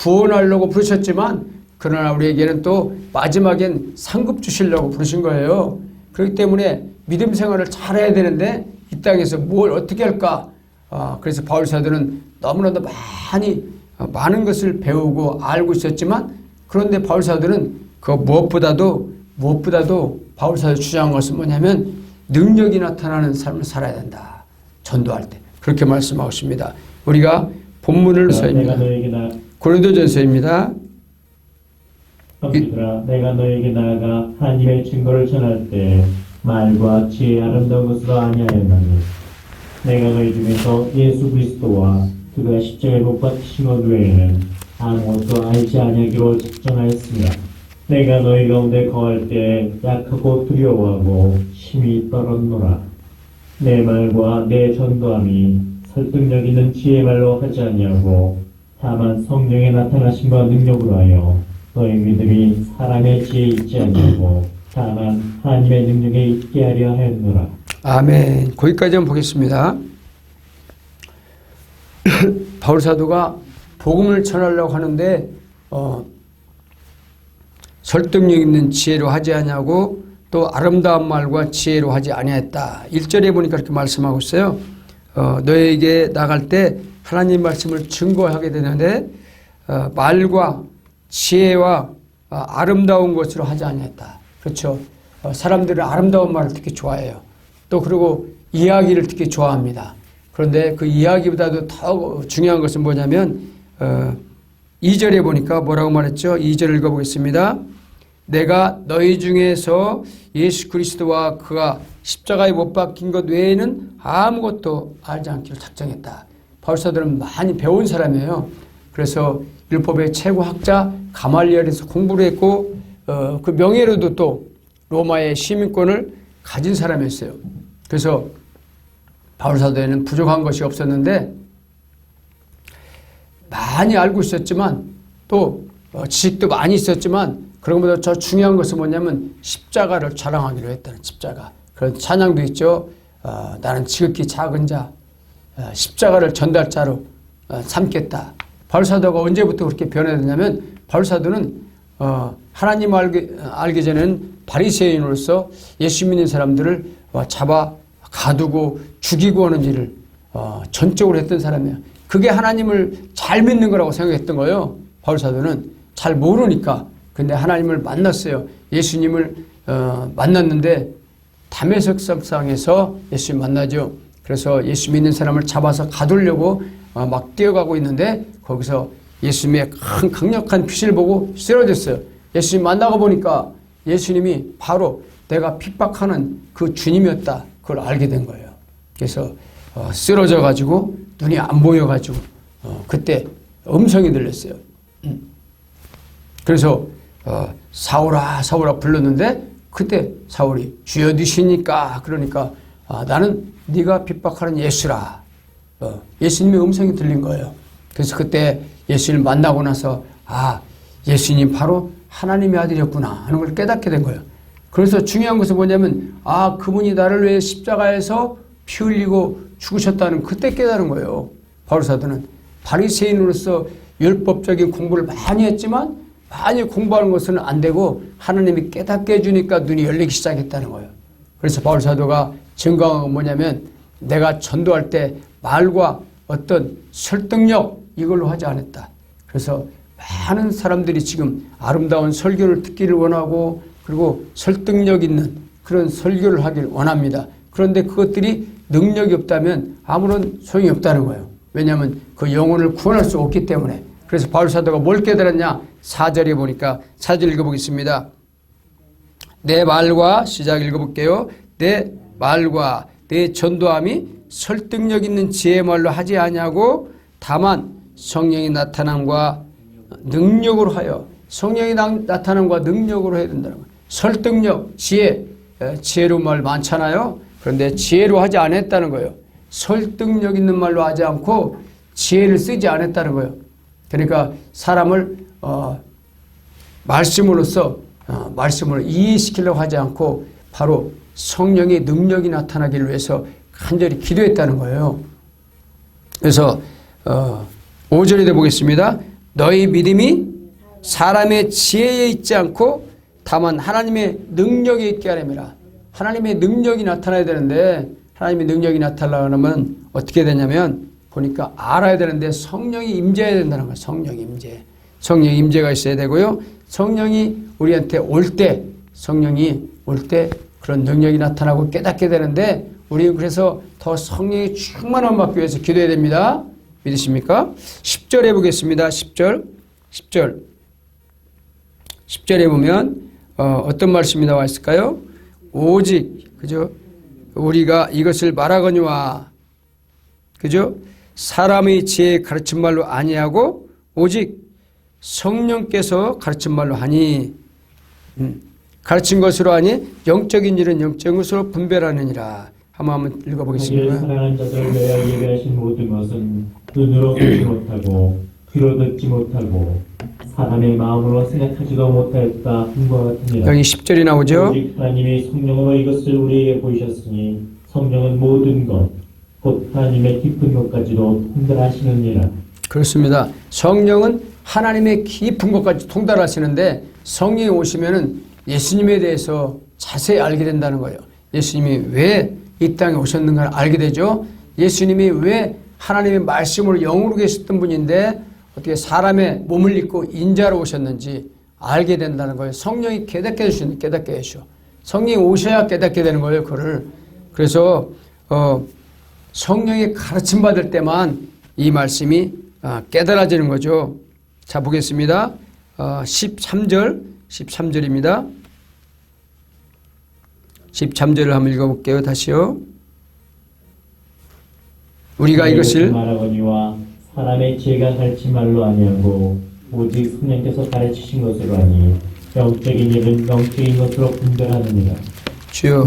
구원하려고 부르셨지만 그러나 우리에게는 또 마지막엔 상급 주시려고 부르신 거예요. 그렇기 때문에 믿음 생활을 잘해야 되는데 이 땅에서 뭘 어떻게 할까? 그래서 바울 사도는 너무나도 많은 것을 배우고 알고 있었지만 그런데 바울 사도는 그 무엇보다도 바울 사도 주장한 것은 뭐냐면 능력이 나타나는 삶을 살아야 된다. 전도할 때. 그렇게 말씀하고 있습니다. 우리가 본문을 서입니다. 고린도전서입니다. 형제들아, 내가 너에게 나아가 하나님의 증거를 전할 때 말과 지혜의 아름다운 것으로 아니하였나니 내가 너희 중에서 예수 그리스도와 그가 십자가에 못 박히신 것 외에는 아무것도 알지 아니하기로 작정하였습니다. 내가 너희 가운데 거할 때 약하고 두려워하고 심히 떨었노라. 내 말과 내 전도함이 설득력 있는 지혜의 말로 하지 아니하고 다만 성령의 나타나심과 능력으로 하여 너희 믿음이 사람의 지혜에 있지 아니하고 다만 하나님의 능력에 있게 하려 하였노라. 아멘. 거기까지 한번 보겠습니다. 바울 사도가 복음을 전하려고 하는데 설득력 있는 지혜로 하지 아니하고 또 아름다운 말과 지혜로 하지 아니했다. 1절에 보니까 이렇게 말씀하고 있어요. 너에게 나갈 때 하나님 말씀을 증거하게 되는데 말과 지혜와 아름다운 것으로 하지 아니했다. 그렇죠. 사람들은 아름다운 말을 특히 좋아해요. 또 그리고 이야기를 특히 좋아합니다. 그런데 그 이야기보다도 더 중요한 것은 뭐냐면 2절에 보니까 뭐라고 말했죠? 2절 읽어보겠습니다. 내가 너희 중에서 예수 그리스도와 그가 십자가에 못 박힌 것 외에는 아무것도 알지 않기를 작정했다. 바울 사도는 많이 배운 사람이에요. 그래서 율법의 최고 학자 가말리엘에서 공부를 했고 그 명예로도 또 로마의 시민권을 가진 사람이었어요. 그래서 바울 사도에는 부족한 것이 없었는데 많이 알고 있었지만 또 지식도 많이 있었지만 그런 것보다 더 중요한 것은 뭐냐면 십자가를 자랑하기로 했다는 십자가. 그런 찬양도 있죠. 나는 지극히 작은 자 십자가를 전달자로 삼겠다. 바울 사도가 언제부터 그렇게 변화됐냐면 바울 사도는 하나님을 알기 전에는 바리새인으로서 예수 믿는 사람들을 잡아 가두고 죽이고 하는 일을 전적으로 했던 사람이에요. 그게 하나님을 잘 믿는 거라고 생각했던 거예요. 바울 사도는 잘 모르니까. 근데 하나님을 만났어요. 예수님을 만났는데 담에색 석상에서 예수님 만나죠. 그래서 예수 믿는 사람을 잡아서 가두려고 막 뛰어가고 있는데 거기서 예수님의 큰 강력한 빛을 보고 쓰러졌어요. 예수님 만나고 보니까 예수님이 바로 내가 핍박하는 그 주님이었다. 그걸 알게 된 거예요. 그래서 쓰러져 가지고 눈이 안 보여 가지고 그때 음성이 들렸어요. 그래서 사울아 사울아 불렀는데 그때 사울이 주여 누시니까 그러니까 나는 네가 핍박하는 예수라. 예수님의 음성이 들린 거예요. 그래서 그때 예수님을 만나고 나서 예수님 바로 하나님의 아들이었구나 하는 걸 깨닫게 된 거예요. 그래서 중요한 것은 뭐냐면 그분이 나를 위해 십자가에서 피 흘리고 죽으셨다는 그때 깨달은 거예요. 바울 사도는 바리새인으로서 율법적인 공부를 많이 했지만 많이 공부하는 것은 안 되고 하나님이 깨닫게 해주니까 눈이 열리기 시작했다는 거예요. 그래서 바울 사도가 증거한 건 뭐냐면 내가 전도할 때 말과 어떤 설득력 이걸로 하지 않았다. 그래서 많은 사람들이 지금 아름다운 설교를 듣기를 원하고 그리고 설득력 있는 그런 설교를 하길 원합니다. 그런데 그것들이 능력이 없다면 아무런 소용이 없다는 거예요. 왜냐하면 그 영혼을 구원할 수 없기 때문에. 그래서 바울 사도가 뭘 깨달았냐? 4절에 보니까 4절 읽어보겠습니다. 내 말과 시작 읽어볼게요. 내 말과 내 전도함이 설득력 있는 지혜의 말로 하지 아니하고 다만 성령이 나타남과 능력으로 하여 성령이 나타남과 능력으로 해야 된다는 거예요. 설득력, 지혜로운 말 많잖아요. 그런데 지혜로 하지 않았다는 거예요. 설득력 있는 말로 하지 않고 지혜를 쓰지 않았다는 거예요. 그러니까 사람을 말씀으로 이해시키려고 하지 않고 바로 성령의 능력이 나타나기를 위해서 간절히 기도했다는 거예요. 그래서 5절에 보겠습니다. 너희 믿음이 사람의 지혜에 있지 않고 다만 하나님의 능력에 있게 하려니라. 하나님의 능력이 나타나야 되는데 하나님의 능력이 나타나려면 어떻게 되냐면 보니까 알아야 되는데 성령이 임재해야 된다는 거예요. 성령이 임재. 성령의 임재가 있어야 되고요. 성령이 우리한테 성령이 올 때 그런 능력이 나타나고 깨닫게 되는데 우리는 그래서 더 성령의 충만함 받기 위해서 기도해야 됩니다. 믿으십니까? 10절에 보겠습니다. 10절에 보면 어떤 말씀이 나와 있을까요? 오직 그죠? 우리가 이것을 말하거니와 그죠? 사람의 지혜에 가르친 말로 아니하고 오직 성령께서 가르친 말로 하니 가르친 것으로 하니 영적인 일은 영적인 것으로 분별하느니라. 한번 읽어보겠습니다. 사랑하는 자들 외에 예배하신 모든 것은 눈으로 보지 못하고 귀로 듣지 못하고 사람의 마음으로 생각하지도 못하였다 한과 같으니라. 여기 10절이 나오죠. 오직 하나님이 성령으로 이것을 우리에게 보이셨으니 성령은 모든 것 곧 하나님의 깊은 것까지도 통달하시느니라. 그렇습니다. 성령은 하나님의 깊은 것까지 통달하시는데 성령이 오시면은 예수님에 대해서 자세히 알게 된다는 거예요. 예수님이 왜 이 땅에 오셨는가를 알게 되죠. 예수님이 왜 하나님의 말씀으로 영으로 계셨던 분인데 어떻게 사람의 몸을 입고 인자로 오셨는지 알게 된다는 거예요. 성령이 깨닫게 해주시는 깨닫게 해주셔. 성령이 오셔야 깨닫게 되는 거예요. 그를. 그래서 성령이 가르침 받을 때만 이 말씀이 깨달아지는 거죠. 자 보겠습니다. 13절입니다. 13절을 한번 읽어볼게요. 다시요. 우리가 이것을 말하거니와 사람의 지혜가 가르친 말로 아니하고 오직 성령께서 가르치신 것으로 하니 영적인 일은 영적인 것으로 분별하느니라. 주여.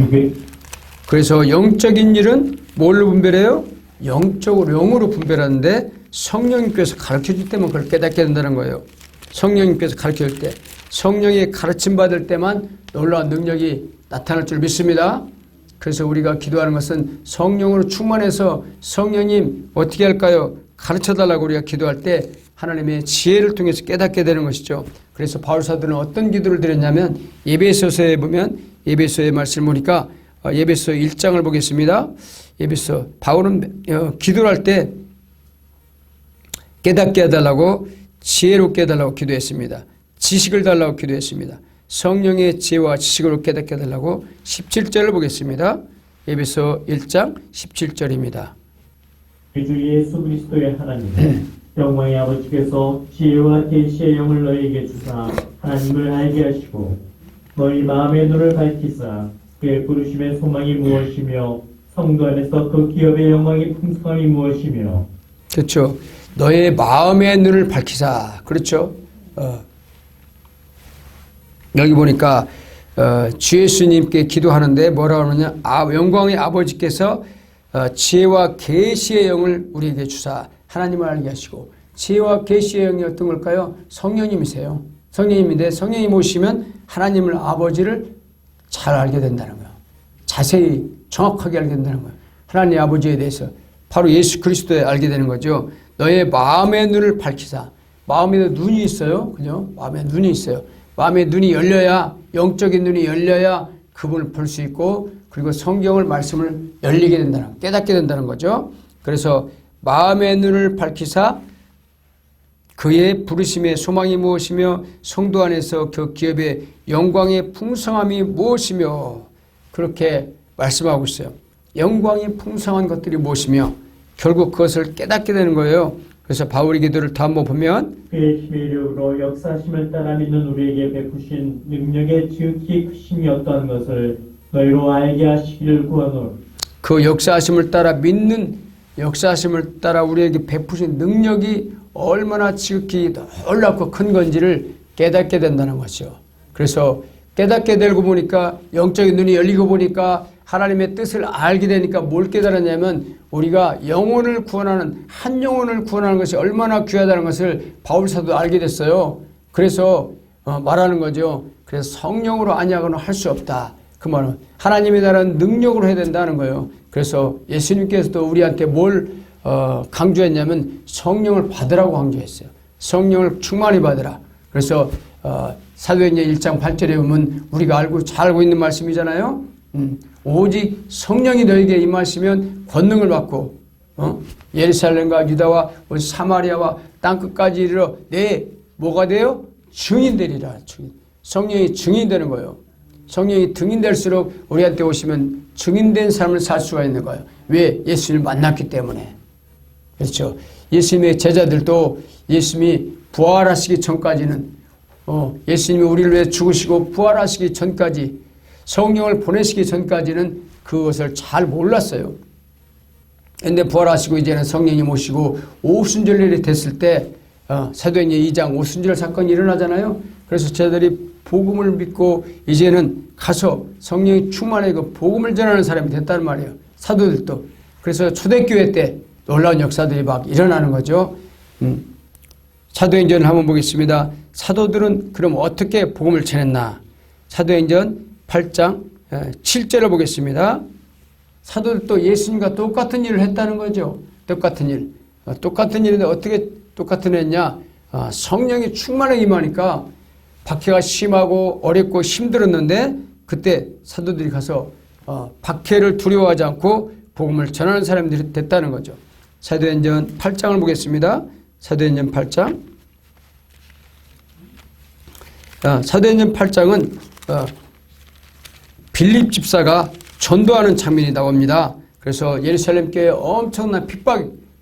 그래서 영적인 일은 뭘로 분별해요? 영적으로 영으로 분별하는데 성령님께서 가르쳐줄 때만 그걸 깨닫게 된다는 거예요. 성령님께서 가르쳐줄 때 성령의 가르침 받을 때만 놀라운 능력이 나타날 줄 믿습니다. 그래서 우리가 기도하는 것은 성령으로 충만해서 성령님 어떻게 할까요? 가르쳐달라고 우리가 기도할 때 하나님의 지혜를 통해서 깨닫게 되는 것이죠. 그래서 바울사도는 어떤 기도를 드렸냐면 에베소서에 보면 에베소의 말씀을 보니까 에베소 1장을 보겠습니다. 에베소 바울은 기도를 할 때 깨닫게 해달라고 지혜롭게 해달라고 기도했습니다. 지식을 달라고 기도했습니다. 성령의 지혜와 지식으로 깨닫게 해달라고 17절을 보겠습니다. 에베소 1장 17절입니다. 주 예수 그리스도의 하나님 영광의 아버지께서 지혜와 계시의 영을 너희에게 주사 하나님을 알게 하시고 너희 마음의 눈을 밝히사 그의 부르심의 소망이 무엇이며 성도 안에서 그 기업의 영광의 풍성함이 무엇이며 그렇죠. 너의 마음의 눈을 밝히사. 그렇죠. 여기 보니까 주 예수님께 기도하는데 뭐라고 하느냐. 영광의 아버지께서 지혜와 계시의 영을 우리에게 주사 하나님을 알게 하시고 지혜와 계시의 영이 어떤 걸까요? 성령님이세요. 성령님인데 성령이 모시면 하나님을 아버지를 잘 알게 된다는 거예요. 자세히 정확하게 알게 된다는 거예요. 하나님 아버지에 대해서 바로 예수 그리스도에 알게 되는 거죠. 너의 마음의 눈을 밝히사. 마음에도 눈이 있어요. 그죠? 마음에 눈이 있어요. 마음의 눈이 열려야 영적인 눈이 열려야 그분을 볼 수 있고 그리고 성경을 말씀을 열리게 된다는 깨닫게 된다는 거죠. 그래서 마음의 눈을 밝히사 그의 부르심의 소망이 무엇이며 성도 안에서 그 기업의 영광의 풍성함이 무엇이며 그렇게 말씀하고 있어요. 영광이 풍성한 것들이 무엇이며 결국 그것을 깨닫게 되는 거예요. 그래서 바울의 기도를 다 한번 보면 그의 힘의 이력으로 역사하심을 따라 믿는 우리에게 베푸신 능력의 지극히 크심이 어떠한 것을 너희로 알게 하시기를 구하노라. 그 역사하심을 따라 믿는 역사하심을 따라 우리에게 베푸신 능력이 얼마나 지극히 놀랍고 큰 건지를 깨닫게 된다는 것이죠. 그래서 깨닫게 되고 보니까 영적인 눈이 열리고 보니까 하나님의 뜻을 알게 되니까 뭘 깨달았냐면 우리가 영혼을 구원하는 한 영혼을 구원하는 것이 얼마나 귀하다는 것을 바울사도 알게 됐어요. 그래서 말하는 거죠. 그래서 성령으로 아니하고는 할 수 없다. 그 말은 하나님의 나라는 능력으로 해야 된다는 거예요. 그래서 예수님께서도 우리한테 뭘 강조했냐면 성령을 받으라고 강조했어요. 성령을 충만히 받으라. 그래서 사도행전 1장 8절에 보면 우리가 잘 알고 있는 말씀이잖아요. 오직 성령이 너에게 임하시면 권능을 받고 예루살렘과 유다와 사마리아와 땅끝까지 이르러 내 뭐가 돼요? 증인되리라. 성령이 증인되는 거예요. 성령이 증인될수록 우리한테 오시면 증인된 삶을 살 수가 있는 거예요. 왜? 예수님을 만났기 때문에. 그렇죠. 예수님의 제자들도 예수님이 부활하시기 전까지는 예수님이 우리를 위해 죽으시고 부활하시기 전까지 성령을 보내시기 전까지는 그것을 잘 몰랐어요. 그런데 부활하시고 이제는 성령님 오시고 오순절일이 됐을 때 사도행전 2장 오순절 사건이 일어나잖아요. 그래서 제자들이 복음을 믿고 이제는 가서 성령이 충만해 그 복음을 전하는 사람이 됐다는 말이에요. 사도들도. 그래서 초대교회 때 놀라운 역사들이 막 일어나는 거죠. 사도행전을 한번 보겠습니다. 사도들은 그럼 어떻게 복음을 전했나? 사도행전 8장 7절을 보겠습니다. 사도들도 예수님과 똑같은 일을 했다는 거죠. 똑같은 일. 똑같은 일인데 어떻게 똑같은 했냐? 성령이 충만하게 임하니까 박해가 심하고 어렵고 힘들었는데 그때 사도들이 가서 박해를 두려워하지 않고 복음을 전하는 사람들이 됐다는 거죠. 사도행전 8장을 보겠습니다. 사도행전 8장. 사도행전 8장은 빌립 집사가 전도하는 장면이 나옵니다. 그래서 예루살렘 교회에 엄청난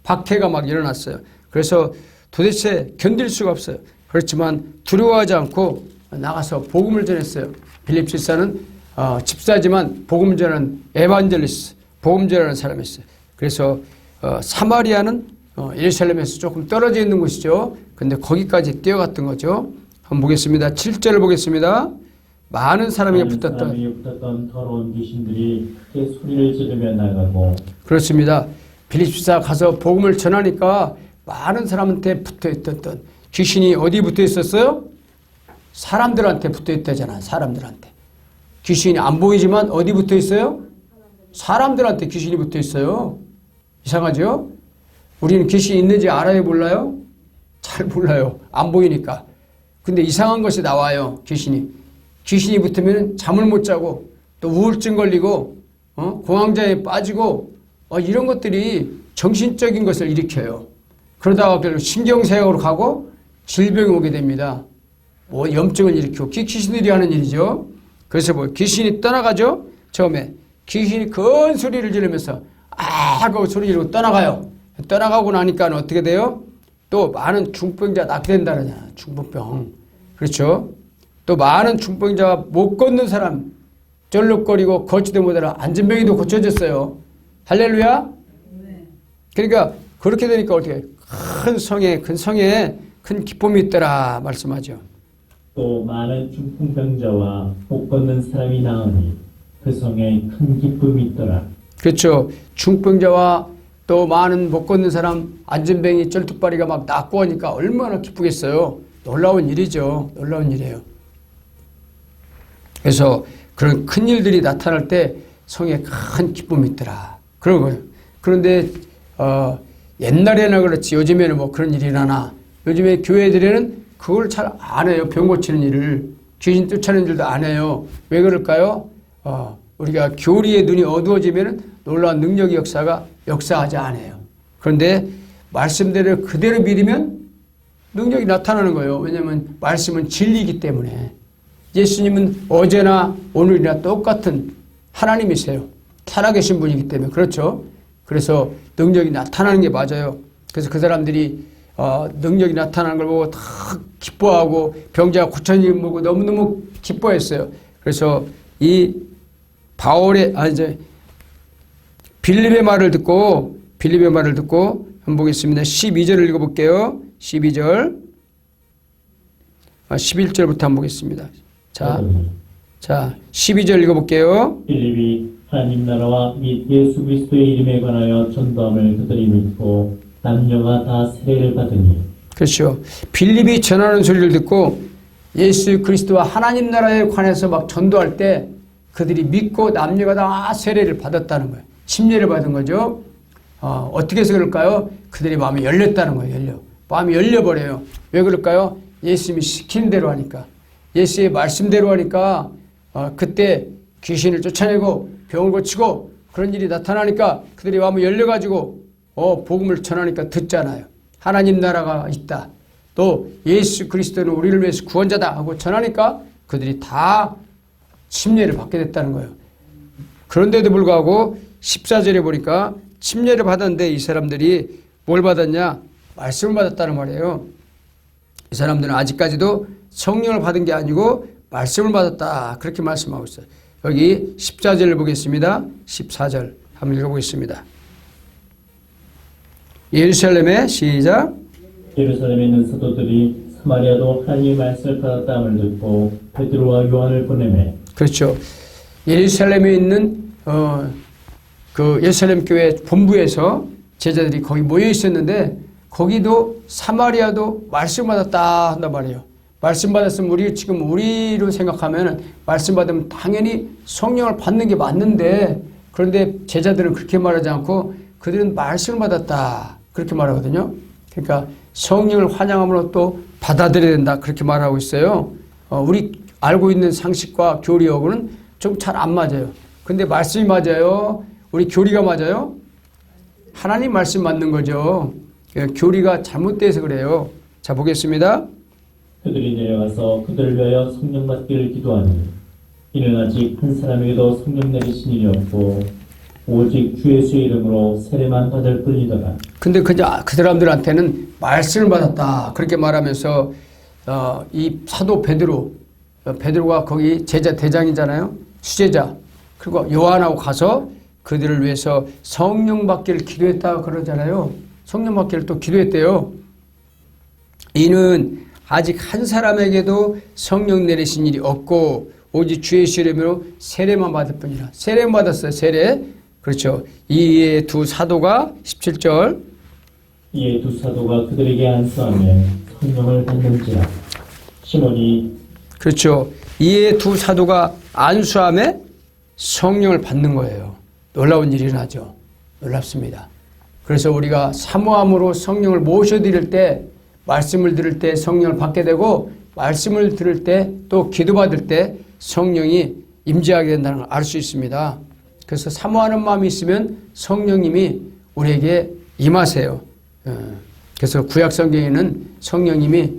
박해가 막 일어났어요. 그래서 도대체 견딜 수가 없어요. 그렇지만 두려워하지 않고 나가서 복음을 전했어요. 빌립 집사는 집사지만 복음 전하는 에반젤리스트, 복음 전하는 사람이었어요. 그래서 사마리아는 예루살렘에서 조금 떨어져 있는 곳이죠. 근데 거기까지 뛰어갔던 거죠. 한번 보겠습니다. 7절을 보겠습니다. 많은 사람에게 붙었던 더러운 귀신들이 크게 소리를 지르며 나가고. 그렇습니다. 빌립 집사가 가서 복음을 전하니까 많은 사람한테 붙어있던 귀신이 어디 붙어 있었어요? 사람들한테 붙어 있다잖아. 사람들한테. 귀신이 안 보이지만 어디 붙어 있어요? 사람들한테 귀신이 붙어 있어요. 이상하죠? 우리는 귀신이 있는지 알아요? 몰라요? 잘 몰라요. 안 보이니까. 근데 이상한 것이 나와요. 귀신이 붙으면 잠을 못 자고 또 우울증 걸리고 공황장애에 빠지고 이런 것들이 정신적인 것을 일으켜요. 그러다가 결국 신경쇠약으로 가고 질병이 오게 됩니다. 염증을 일으키고 귀신들이 하는 일이죠. 그래서 귀신이 떠나가죠. 처음에 귀신이 큰 소리를 지르면서 그 소리 지르고 떠나가요. 떠나가고 나니까 어떻게 돼요? 또 많은 중풍병자 낫게 된다느냐. 중풍병. 그렇죠. 또 많은 중풍병자가 못 걷는 사람 쩔룩거리고 걷지도 못하라 안진병이도 고쳐졌어요. 할렐루야. 그러니까 그렇게 되니까 어떻게 큰 성에 큰 기쁨이 있더라 말씀하죠. 또 많은 중풍병자와 못 걷는 사람이 나으니 그 성에 큰 기쁨이 있더라. 그렇죠. 중풍병자와 또 많은 못 걷는 사람 안진병이 쩔뚝발이가 막 낫고 하니까 얼마나 기쁘겠어요. 놀라운 일이죠. 놀라운 일이에요. 그래서 그런 큰 일들이 나타날 때 성에 큰 기쁨이 있더라. 그런 거예요. 그런데 옛날에나 그렇지 요즘에는 그런 일이 일어나. 요즘에 교회들에는 그걸 잘 안 해요. 병 고치는 일을. 귀신 쫓아내는 일도 안 해요. 왜 그럴까요? 우리가 교리의 눈이 어두워지면 놀라운 능력의 역사가 역사하지 않아요. 그런데 말씀대로 그대로 믿으면 능력이 나타나는 거예요. 왜냐하면 말씀은 진리이기 때문에. 예수님은 어제나 오늘이나 똑같은 하나님이세요. 살아계신 분이기 때문에. 그렇죠. 그래서 능력이 나타나는 게 맞아요. 그래서 그 사람들이 능력이 나타나는 걸 보고 다 기뻐하고 병자가 고쳐진 걸 보고 너무너무 기뻐했어요. 그래서 이 바울의 빌립의 말을 듣고 한번 보겠습니다. 12절을 읽어볼게요. 12절 11절부터 한번 보겠습니다. 자 12절 읽어볼게요. 빌립이 하나님 나라와 및 예수 그리스도의 이름에 관하여 전도함을 그들이 믿고 남녀가 다 세례를 받으니. 그렇죠. 빌립이 전하는 소리를 듣고 예수 그리스도와 하나님 나라에 관해서 막 전도할 때 그들이 믿고 남녀가 다 세례를 받았다는 거예요. 침례를 받은 거죠. 어떻게 해서 그럴까요? 그들의 마음이 열렸다는 거예요. 마음이 열려버려요. 왜 그럴까요? 예수님이 시키는 대로 하니까. 예수의 말씀대로 하니까 그때 귀신을 쫓아내고 병을 고치고 그런 일이 나타나니까 그들이 마음이 열려가지고 복음을 전하니까 듣잖아요. 하나님 나라가 있다. 또 예수 그리스도는 우리를 위해서 구원자다 하고 전하니까 그들이 다 침례를 받게 됐다는 거예요. 그런데도 불구하고 14절에 보니까 침례를 받았는데 이 사람들이 뭘 받았냐? 말씀을 받았다는 말이에요. 이 사람들은 아직까지도 성령을 받은 게 아니고 말씀을 받았다. 그렇게 말씀하고 있어요. 여기 14절을 보겠습니다. 14절 한번 읽어보겠습니다. 예루살렘에 시작. 예루살렘에 있는 사도들이 사마리아도 하나님의 말씀을 받았다함을 듣고 베드로와 요한을 보내매. 그렇죠. 예루살렘에 있는 그 예루살렘 교회 본부에서 제자들이 거기 모여 있었는데 거기도 사마리아도 말씀 받았다 한단 말이에요. 말씀 받았으면 우리 지금 우리로 생각하면 말씀 받으면 당연히 성령을 받는 게 맞는데 그런데 제자들은 그렇게 말하지 않고 그들은 말씀을 받았다 그렇게 말하거든요. 그러니까 성령을 환영함으로 또 받아들여야 된다 그렇게 말하고 있어요. 우리 알고 있는 상식과 교리하고는 좀 잘 안 맞아요. 근데 말씀이 맞아요? 우리 교리가 맞아요? 하나님 말씀 맞는 거죠. 교리가 잘못돼서 그래요. 자 보겠습니다. 그들이 내려가서 그들을 위하여 성령 받기를 기도하니 이는 아직 한 사람에게도 성령 내리신 일이 없고 오직 주 예수의 이름으로 세례만 받을 뿐이더라. 근데 그 사람들한테는 말씀을 받았다 그렇게 말하면서 이 사도 베드로가 거기 제자 대장이잖아요. 수제자. 그리고 요한하고 가서 그들을 위해서 성령 받기를 기도했다 그러잖아요. 성령 받기를 또 기도했대요. 이는 아직 한 사람에게도 성령 내리신 일이 없고 오직 주의 이름으로 세례만 받을 뿐이라. 세례만 받았어요. 세례. 그렇죠. 이에 두 사도가 17절. 이에 두 사도가 그들에게 안수하며 성령을 받는지라. 시몬이 그렇죠. 이에 두 사도가 안수하며 성령을 받는 거예요. 놀라운 일이 일어나죠. 놀랍습니다. 그래서 우리가 사모함으로 성령을 모셔드릴 때 말씀을 들을 때 성령을 받게 되고 말씀을 들을 때 또 기도받을 때 성령이 임재하게 된다는 걸 알 수 있습니다. 그래서 사모하는 마음이 있으면 성령님이 우리에게 임하세요. 그래서 구약 성경에는 성령님이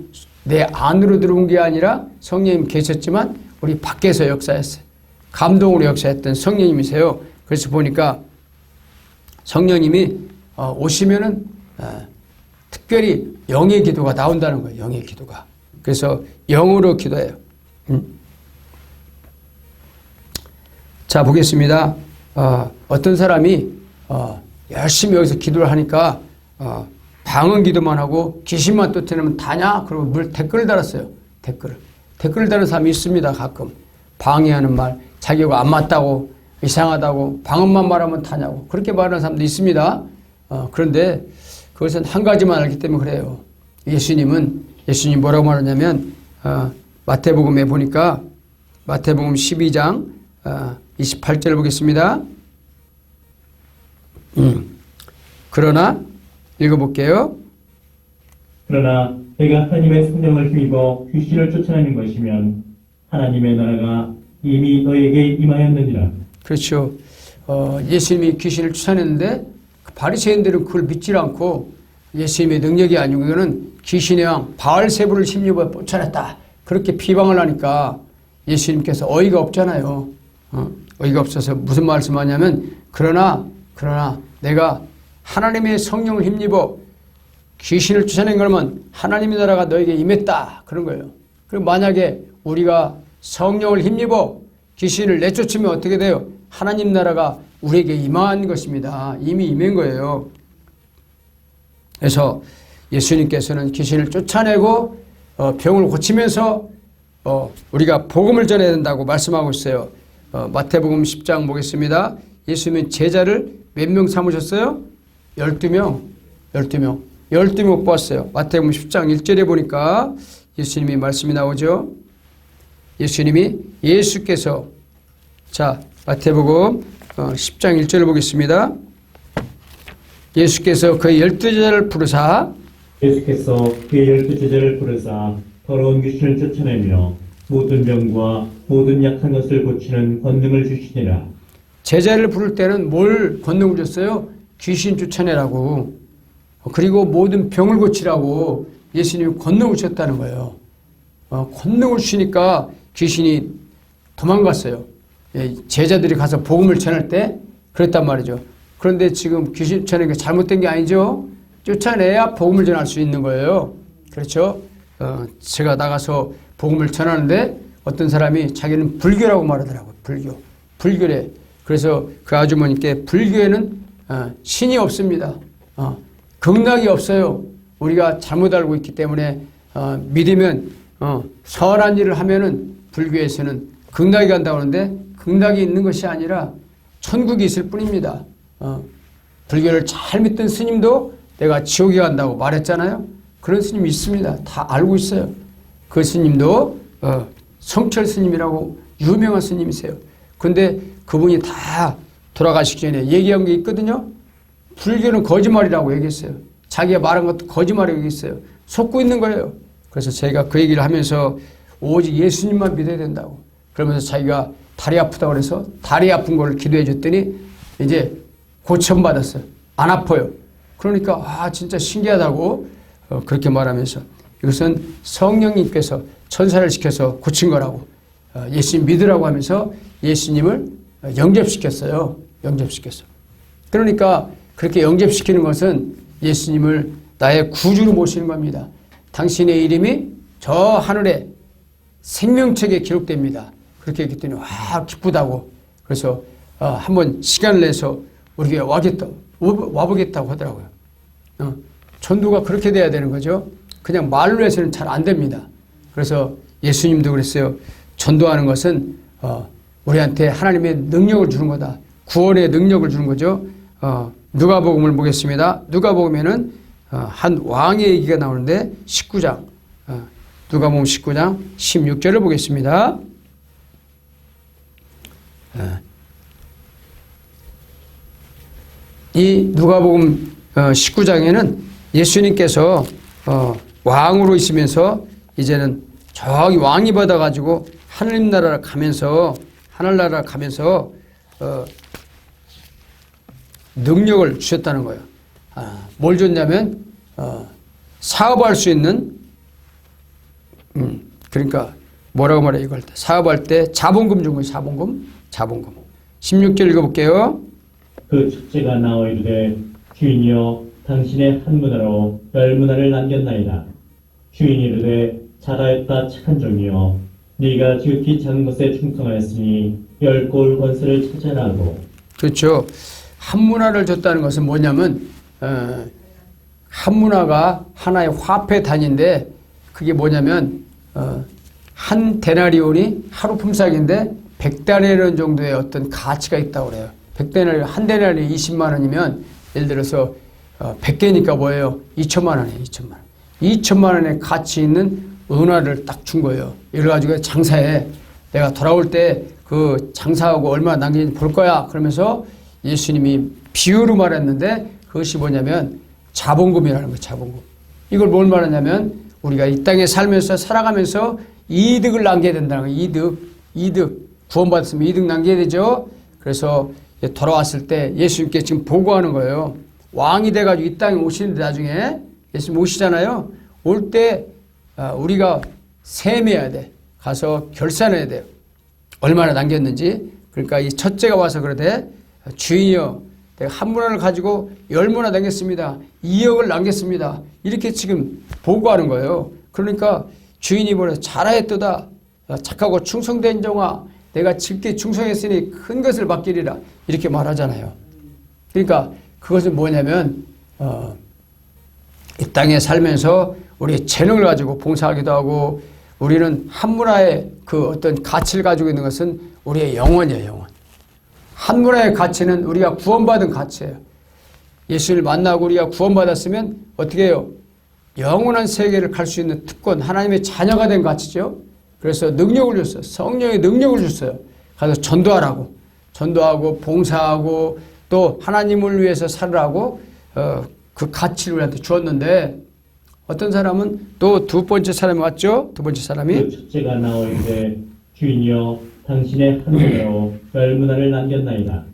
내 안으로 들어온 게 아니라 성령님 계셨지만 우리 밖에서 역사했어요. 감동으로 역사했던 성령님이세요. 그래서 보니까 성령님이 오시면은 특별히 영의 기도가 나온다는 거예요. 영의 기도가. 그래서 영으로 기도해요. 자 보겠습니다. 어떤 사람이 열심히 여기서 기도를 하니까 방언 기도만 하고 귀신만 쫓아내면 다냐? 그러고 댓글을 달았어요. 댓글을 다는 사람이 있습니다. 가끔 방해하는 말, 자기가 안 맞다고 이상하다고 방언만 말하면 다냐고 그렇게 말하는 사람도 있습니다. 그런데 그것은 한 가지만 알기 때문에 그래요. 예수님 뭐라고 말하냐면 마태복음에 보니까 마태복음 12장 28절을 보겠습니다. 그러나 읽어볼게요. 그러나 내가 하나님의 성령을 힘입어 귀신을 쫓아내는 것이면 하나님의 나라가 이미 너에게 임하였느니라. 그렇죠. 예수님이 귀신을 쫓아냈는데 바리새인들은 그걸 믿지 않고 예수님의 능력이 아니고 이거는 귀신의 왕 바알세불을 힘입어 쫓아냈다. 그렇게 비방을 하니까 예수님께서 어이가 없잖아요. 어이가 없어서 무슨 말씀하냐면 그러나 내가 하나님의 성령을 힘입어 귀신을 쫓아낸 거면 하나님의 나라가 너에게 임했다. 그런 거예요. 그리고 만약에 우리가 성령을 힘입어 귀신을 내쫓으면 어떻게 돼요? 하나님 나라가 우리에게 임한 것입니다. 이미 임한 거예요. 그래서 예수님께서는 귀신을 쫓아내고 병을 고치면서 우리가 복음을 전해야 된다고 말씀하고 있어요. 마태복음 10장 보겠습니다. 예수님은 제자를 몇 명 삼으셨어요? 12명. 12명 뽑았어요. 마태복음 10장 1절에 보니까 예수님이 말씀이 나오죠. 예수께서 자 마태복음 10장 1절을 보겠습니다. 예수께서 그 12제자를 부르사 예수께서 그의 12제자를 부르사 더러운 귀신을 쫓아내며 모든 병과 모든 약한 것을 고치는 권능을 주시니라. 제자를 부를 때는 뭘 권능을 줬어요? 귀신 쫓아내라고. 그리고 모든 병을 고치라고 예수님이 권능을 주셨다는 거예요. 권능을 주시니까 귀신이 도망갔어요. 제자들이 가서 복음을 전할 때 그랬단 말이죠. 그런데 지금 귀신 쫓아내는 게 잘못된 게 아니죠. 쫓아내야 복음을 전할 수 있는 거예요. 그렇죠? 제가 나가서 복음을 전하는데 어떤 사람이 자기는 불교라고 말하더라고요. 불교래. 그래서 그 아주머니께 불교에는 신이 없습니다. 극락이 없어요. 우리가 잘못 알고 있기 때문에 믿으면 선한 일을 하면은 불교에서는 극락이 간다고 하는데 극락이 있는 것이 아니라 천국이 있을 뿐입니다. 불교를 잘 믿던 스님도 내가 지옥에 간다고 말했잖아요. 그런 스님이 있습니다. 다 알고 있어요. 그 스님도 성철 스님이라고 유명한 스님이세요. 그런데 그분이 다 돌아가시기 전에 얘기한 게 있거든요. 불교는 거짓말이라고 얘기했어요. 자기가 말한 것도 거짓말이라고 얘기했어요. 속고 있는 거예요. 그래서 제가 그 얘기를 하면서 오직 예수님만 믿어야 된다고. 그러면서 자기가 다리 아프다고 그래서 다리 아픈 거를 기도해 줬더니 이제 고침받았어요. 안 아파요. 그러니까 진짜 신기하다고 그렇게 말하면서 이것은 성령님께서 천사를 시켜서 고친 거라고 예수님 믿으라고 하면서 예수님을 영접시켰어요. 영접시켰어. 그러니까 그렇게 영접시키는 것은 예수님을 나의 구주로 모시는 겁니다. 당신의 이름이 저 하늘에 생명책에 기록됩니다. 그렇게 했더니 기쁘다고. 그래서 한번 시간을 내서 우리 교회 와보겠다고 하더라고요. 전도가 그렇게 돼야 되는 거죠. 그냥 말로 해서는 잘 안 됩니다. 그래서 예수님도 그랬어요. 전도하는 것은 우리한테 하나님의 능력을 주는 거다. 구원의 능력을 주는 거죠. 누가복음을 보겠습니다. 누가복음에는 한 왕의 얘기가 나오는데 19장 누가복음 19장 16절을 보겠습니다. 이 누가복음 19장에는 예수님께서 왕으로 있으면서 이제는 저기 왕이 받아가지고 하늘나라를 가면서 능력을 주셨다는 거예요. 뭘 줬냐면 사업할 수 있는 그러니까 뭐라고 말해 이거 할 때 사업할 때 자본금 준 거예요. 자본금 16절 읽어볼게요. 그 첫째가 나와 이르되 주인이여 당신의 한 문화로 10문화를 남겼나이다. 주인이 이르되 잘하였다 착한 종이여 네가 지극히 작은 것에 충성하였으니 10골 권세를 찾아라고. 그렇죠. 한 문화를 줬다는 것은 뭐냐면 한 문화가 하나의 화폐 단위인데 그게 뭐냐면 한 데나리온이 하루 품삯인데 100데나리온 정도의 어떤 가치가 있다고 그래요. 100데나리온, 한 데나리온이 20만 원이면 예를 들어서 100개니까 뭐예요? 2천만 원이에요. 2천만 원의 가치 있는 은화를 딱 준 거예요. 이래 가지고 장사해. 내가 돌아올 때 그 장사하고 얼마 남기는지 볼 거야. 그러면서 예수님이 비유로 말했는데 그것이 뭐냐면 자본금이라는 거예요. 자본금. 이걸 뭘 말하냐면 우리가 이 땅에 살면서 살아가면서 이득을 남겨야 된다는 거예요. 이득. 구원받았으면 이득 남겨야 되죠. 그래서 돌아왔을 때 예수님께 지금 보고하는 거예요. 왕이 돼가지고 이 땅에 오시는데 나중에 예수님 오시잖아요. 올 때 우리가 세매야 돼. 가서 결산해야 돼요. 얼마나 남겼는지. 그러니까 이 첫째가 와서 그러대. 주인이여 내가 한 문화를 가지고 10문화 남겼습니다. 2억을 남겼습니다. 이렇게 지금 보고하는 거예요. 그러니까 주인이 뭐래 잘하였도다. 착하고 충성된 종아 내가 짙게 충성했으니 큰 것을 받기리라. 이렇게 말하잖아요. 그러니까 그것은 뭐냐면 이 땅에 살면서 우리의 재능을 가지고 봉사하기도 하고 우리는 한 문화의 그 어떤 가치를 가지고 있는 것은 우리의 영혼이에요. 영혼. 한 문화의 가치는 우리가 구원받은 가치예요. 예수를 만나고 우리가 구원받았으면 어떻게 해요? 영원한 세계를 갈 수 있는 특권, 하나님의 자녀가 된 가치죠. 그래서 능력을 줬어요. 성령의 능력을 줬어요. 가서 전도하고 봉사하고 또 하나님을 위해서 살으라고 그 가치를 우리한테 주었는데 어떤 사람은 또 두 번째 사람이 왔죠. 두 번째 사람이 그 첫째가 나오는데 주인이여 당신의 한 문으로 열 문화를 남겼나이다.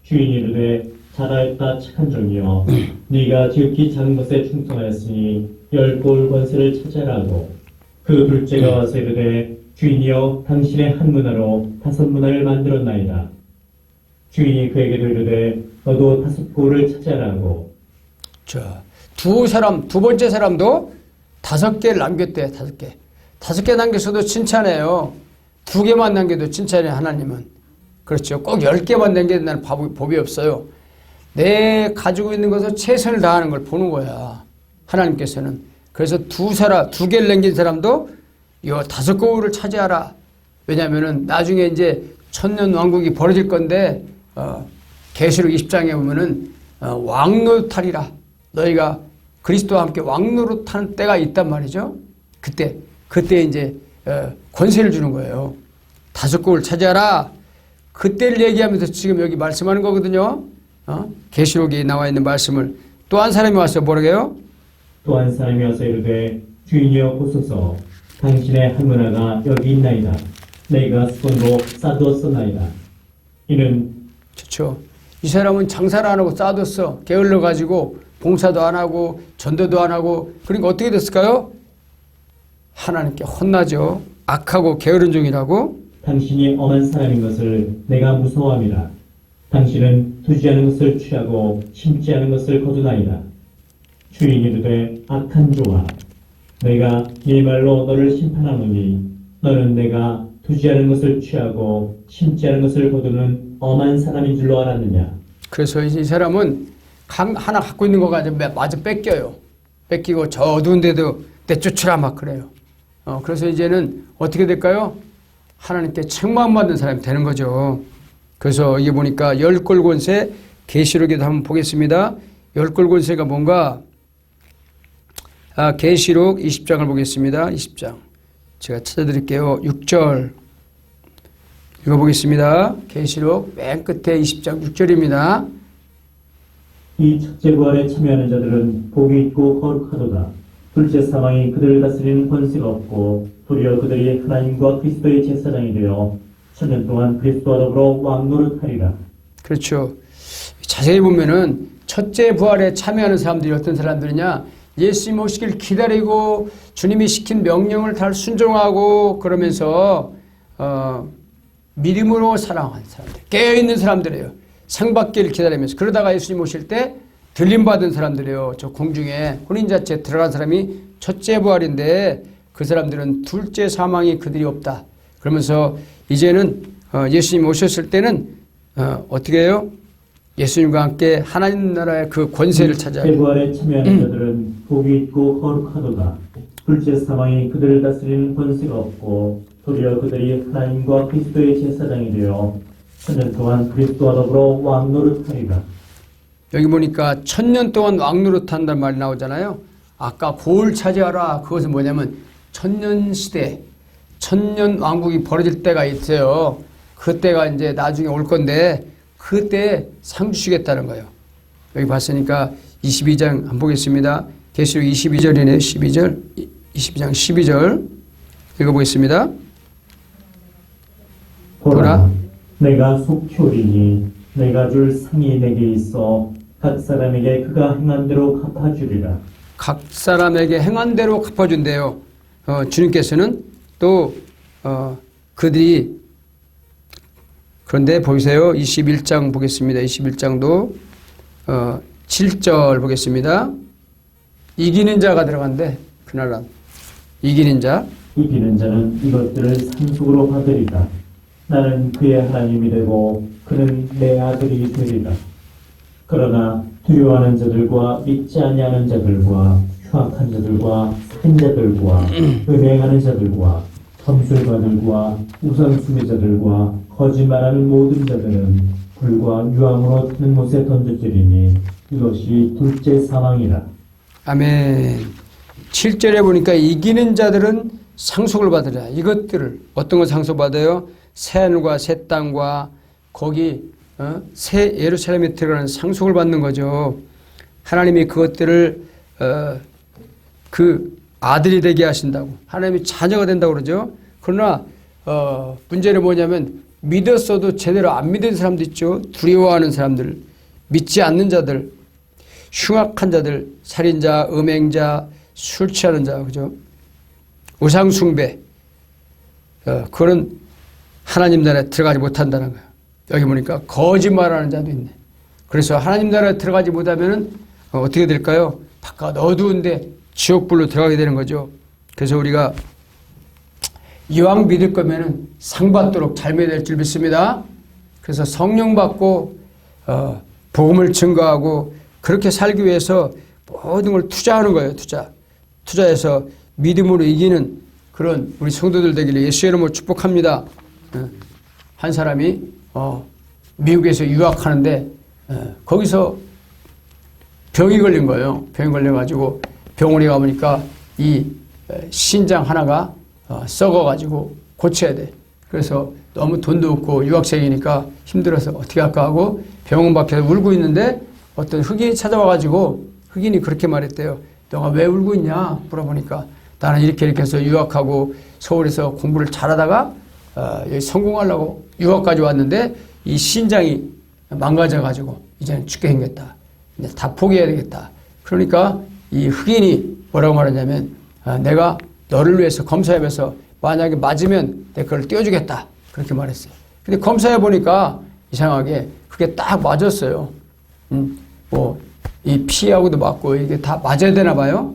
주인이 이르되 잘하였다 착한 종이여 네가 지극히 작은 것에 충성하였으니 열 골 권세를 차지하라고. 그 둘째가 와서 이르되 주인이여 당신의 한 문화로 다섯 문화를 만들었나이다. 주인이 그에게도 이르되 너도 다섯 골을 차지하라고. 자, 두 번째 사람도 5개를 남겼대. 5개. 5개 남겼어도 칭찬해요. 2개만 남겨도 칭찬해 하나님은. 그렇죠. 꼭 10개만 남겨야 된다는 법이 없어요. 내 가지고 있는 것을 최선을 다하는 걸 보는 거야. 하나님께서는. 그래서 2개를 남긴 사람도 이 5골을 차지하라. 왜냐면은 나중에 이제 천년 왕국이 벌어질 건데, 계시록 20장에 보면은, 왕노릇하리라. 너희가 그리스도와 함께 왕노릇하는 때가 있단 말이죠. 그때 이제, 권세를 주는 거예요. 5골을 차지하라. 그때를 얘기하면서 지금 여기 말씀하는 거거든요. 계시록에 나와 있는 말씀을 또 한 사람이 와서 뭐라고 해요? 또 한 사람이 와서 이르되 주인이여 보소서 당신의 한 문화가 여기 있나이다. 내가 수건으로 싸두었었나이다. 이는 그렇죠. 이 사람은 장사를 안 하고 쌓아뒀어. 게을러 가지고 봉사도 안 하고 전도도 안 하고. 그러니까 어떻게 됐을까요? 하나님께 혼나죠. 악하고 게으른 종이라고. 당신이 엄한 사람인 것을 내가 무서워함이라. 당신은 두지 않은 것을 취하고 심지 않은 것을 거두나이다. 주인이 이르되 악한 종아 내가 네 말로 너를 심판하노니 너는 내가 두지 않은 것을 취하고 심지 않은 것을 거두는 엄한 사람인 줄로 알았느냐. 그래서 이 사람은 하나 갖고 있는 거 가지고 마저 뺏겨요. 뺏기고 저 어두운 데도 내쫓으라 막 그래요. 그래서 이제는 어떻게 될까요? 하나님께 책망받는 사람이 되는 거죠. 그래서 이게 보니까 열골 권세, 계시록에도 한번 보겠습니다. 열골 권세가 뭔가? 계시록 20장을 보겠습니다. 20장. 제가 찾아드릴게요. 6절. 읽어보겠습니다. 계시록 맨 끝에 20장 6절입니다. 이 첫째 부활에 참여하는 자들은 복이 있고 거룩하도다. 둘째 사망이 그들을 다스리는 권세가 없고 도리어 그들이 하나님과 그리스도의 제사장이 되어 천년 동안 그리스도와 더불어 왕노릇하리라. 그렇죠. 자세히 보면은 첫째 부활에 참여하는 사람들이 어떤 사람들이냐? 예수님 오시길 기다리고 주님이 시킨 명령을 다 순종하고 그러면서 믿음으로 살아가는 사람들, 깨어있는 사람들이에요. 상 받기를 기다리면서. 그러다가 예수님 오실 때 들림받은 사람들이에요. 저 공중에 혼인자체 들어간 사람이 첫째 부활인데 그 사람들은 둘째 사망이 그들이 없다. 그러면서 이제는 예수님 오셨을 때는 어떻게 해요? 예수님과 함께 하나님 나라의 그 권세를 차지하고. 첫째 부활에 참여하는 자들은 복이 있고 거룩하도다. 둘째 사망이 그들을 다스리는 권세가 없고 도리어 그들이 하나님과 그리스도의 제사장이 되어 천년 동안 그리스도와 더불어 왕노릇하리라. 여기 보니까 천년 동안 왕노릇한다는 말이 나오잖아요. 아까 고을 차지하라. 그것은 뭐냐면 천년 시대, 천년 왕국이 벌어질 때가 있어요. 그때가 이제 나중에 올 건데 그때 상 주시겠다는 거예요. 여기 봤으니까 22장 한번 보겠습니다. 계시록 22절이네요. 22장 12절 읽어보겠습니다. 보라, 내가 속히 오리니 내가 줄 상이 내게 있어 각 사람에게 그가 행한 대로 갚아주리라. 각 사람에게 행한 대로 갚아준대요. 주님께서는 또 그들이 그런데 보세요. 21장 보겠습니다. 21장도 7절 보겠습니다. 이기는 자가 들어간대. 그날은 이기는 자. 이기는 자는 이것들을 상속으로 받으리라. 나는 그의 하나님이 되고 그는 내 아들이 되리라. 그러나 두려워하는 자들과 믿지 아니하는 자들과 흉악한 자들과 살인자들과 음행하는 자들과 점술가들과 우상숭배자들과 거짓말하는 모든 자들은 불과 유황으로 타는 못에 던져지리니 이것이 둘째 사망이라. 아멘. 7절에 보니까 이기는 자들은 상속을 받으라. 이것들을 어떤 걸 상속받아요? 새하늘과 새 땅과 거기 새 예루살렘에 들어가는 상속을 받는 거죠. 하나님이 그것들을 그 아들이 되게 하신다고 하나님이 자녀가 된다고 그러죠. 그러나 문제는 뭐냐면 믿었어도 제대로 안 믿은 사람도 있죠. 두려워하는 사람들, 믿지 않는 자들, 흉악한 자들, 살인자, 음행자, 술 취하는 자, 그죠? 우상 숭배, 그런 하나님 나라에 들어가지 못한다는 거예요. 여기 보니까 거짓말하는 자도 있네. 그래서 하나님 나라에 들어가지 못하면은 어떻게 될까요? 바깥 어두운데 지옥불로 들어가게 되는 거죠. 그래서 우리가 이왕 믿을 거면은 상 받도록 잘 믿어야 될 줄 믿습니다. 그래서 성령 받고 복음을 증거하고 그렇게 살기 위해서 모든 걸 투자하는 거예요. 투자해서 믿음으로 이기는 그런 우리 성도들 되기를 예수의 이름으로 축복합니다. 한 사람이 미국에서 유학하는데 거기서 병이 걸린 거예요. 병이 걸려가지고 병원에 가보니까 이 신장 하나가 썩어가지고 고쳐야 돼. 그래서 너무 돈도 없고 유학생이니까 힘들어서 어떻게 할까 하고 병원 밖에서 울고 있는데 어떤 흑인이 찾아와가지고 흑인이 그렇게 말했대요. 너가 왜 울고 있냐 물어보니까 나는 이렇게 해서 유학하고 서울에서 공부를 잘하다가 여기 성공하려고 유학까지 왔는데 이 신장이 망가져가지고 이제는 죽게 생겼다. 이제 다 포기해야 되겠다. 그러니까 이 흑인이 뭐라고 말하냐면 내가 너를 위해서 검사해봐서 만약에 맞으면 내가 그걸 띄워주겠다. 그렇게 말했어요. 근데 검사해 보니까 이상하게 그게 딱 맞았어요. 이 피하고도 맞고 이게 다 맞아야 되나 봐요.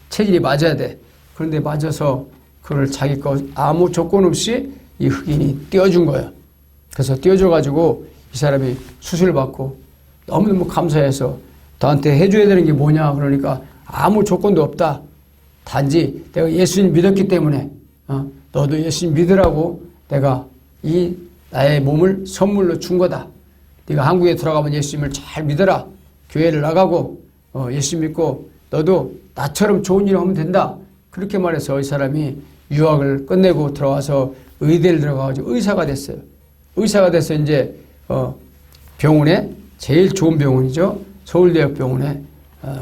체질이 맞아야 돼. 그런데 맞아서 그걸 자기 거 아무 조건 없이 이 흑인이 띄워준 거예요. 그래서 띄워줘가지고 이 사람이 수술을 받고 너무너무 감사해서 너한테 해줘야 되는 게 뭐냐 그러니까 아무 조건도 없다. 단지 내가 예수님 믿었기 때문에 너도 예수님 믿으라고 내가 이 나의 몸을 선물로 준 거다. 네가 한국에 들어가면 예수님을 잘 믿어라. 교회를 나가고 예수님 믿고 너도 나처럼 좋은 일을 하면 된다. 그렇게 말해서 이 사람이 유학을 끝내고 들어와서 의대를 들어가가지고 의사가 됐어요. 의사가 돼서 이제 병원에 제일 좋은 병원이죠. 서울대학병원에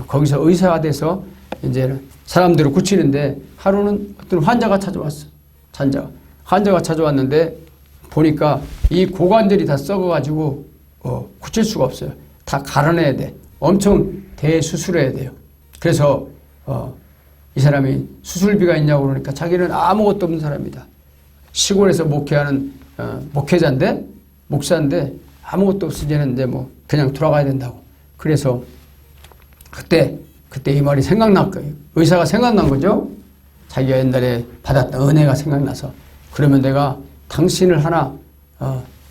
거기서 의사가 돼서 이제 사람들을 고치는데 하루는 어떤 환자가 찾아왔어. 환자가 찾아왔는데 보니까 이 고관절이 다 썩어가지고 고칠 수가 없어요. 다 갈아내야 돼. 엄청 대수술해야 돼요. 그래서 이 사람이 수술비가 있냐고 그러니까 자기는 아무것도 없는 사람이다. 시골에서 목회하는 목회자인데 목사인데 아무것도 없으면 이제 뭐 그냥 돌아가야 된다고. 그래서 그때 이 말이 생각난 거예요. 의사가 생각난 거죠. 자기가 옛날에 받았던 은혜가 생각나서 그러면 내가 당신을 하나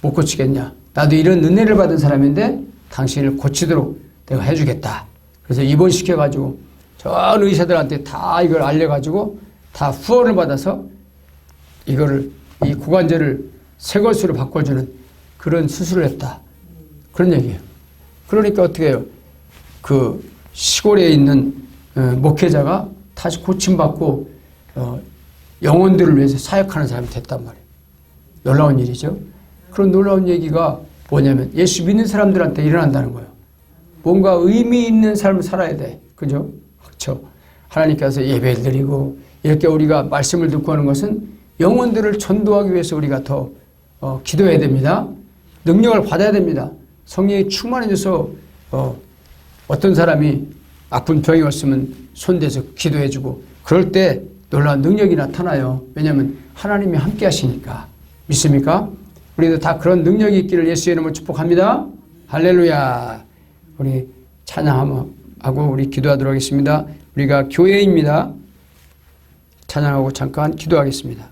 못 고치겠냐. 나도 이런 은혜를 받은 사람인데 당신을 고치도록 내가 해주겠다. 그래서 입원시켜가지고 전 의사들한테 다 이걸 알려가지고 다 후원을 받아서 이거를 이 고관절을 새 것으로 바꿔주는 그런 수술을 했다. 그런 얘기예요. 그러니까 어떻게 해요? 그 시골에 있는 목회자가 다시 고침받고 영혼들을 위해서 사역하는 사람이 됐단 말이에요. 놀라운 일이죠. 그런 놀라운 얘기가 뭐냐면 예수 믿는 사람들한테 일어난다는 거예요. 뭔가 의미 있는 삶을 살아야 돼. 그죠? 그렇죠. 하나님께서 예배를 드리고 이렇게 우리가 말씀을 듣고 하는 것은 영혼들을 전도하기 위해서 우리가 더 기도해야 됩니다. 능력을 받아야 됩니다. 성령이 충만해져서 어떤 사람이 아픈 병이 왔으면 손대서 기도해주고 그럴 때 놀라운 능력이 나타나요. 왜냐하면 하나님이 함께 하시니까. 믿습니까? 우리도 다 그런 능력이 있기를 예수의 이름으로 축복합니다. 할렐루야. 우리 찬양하고 우리 기도하도록 하겠습니다. 우리가 교회입니다. 찬양하고 잠깐 기도하겠습니다.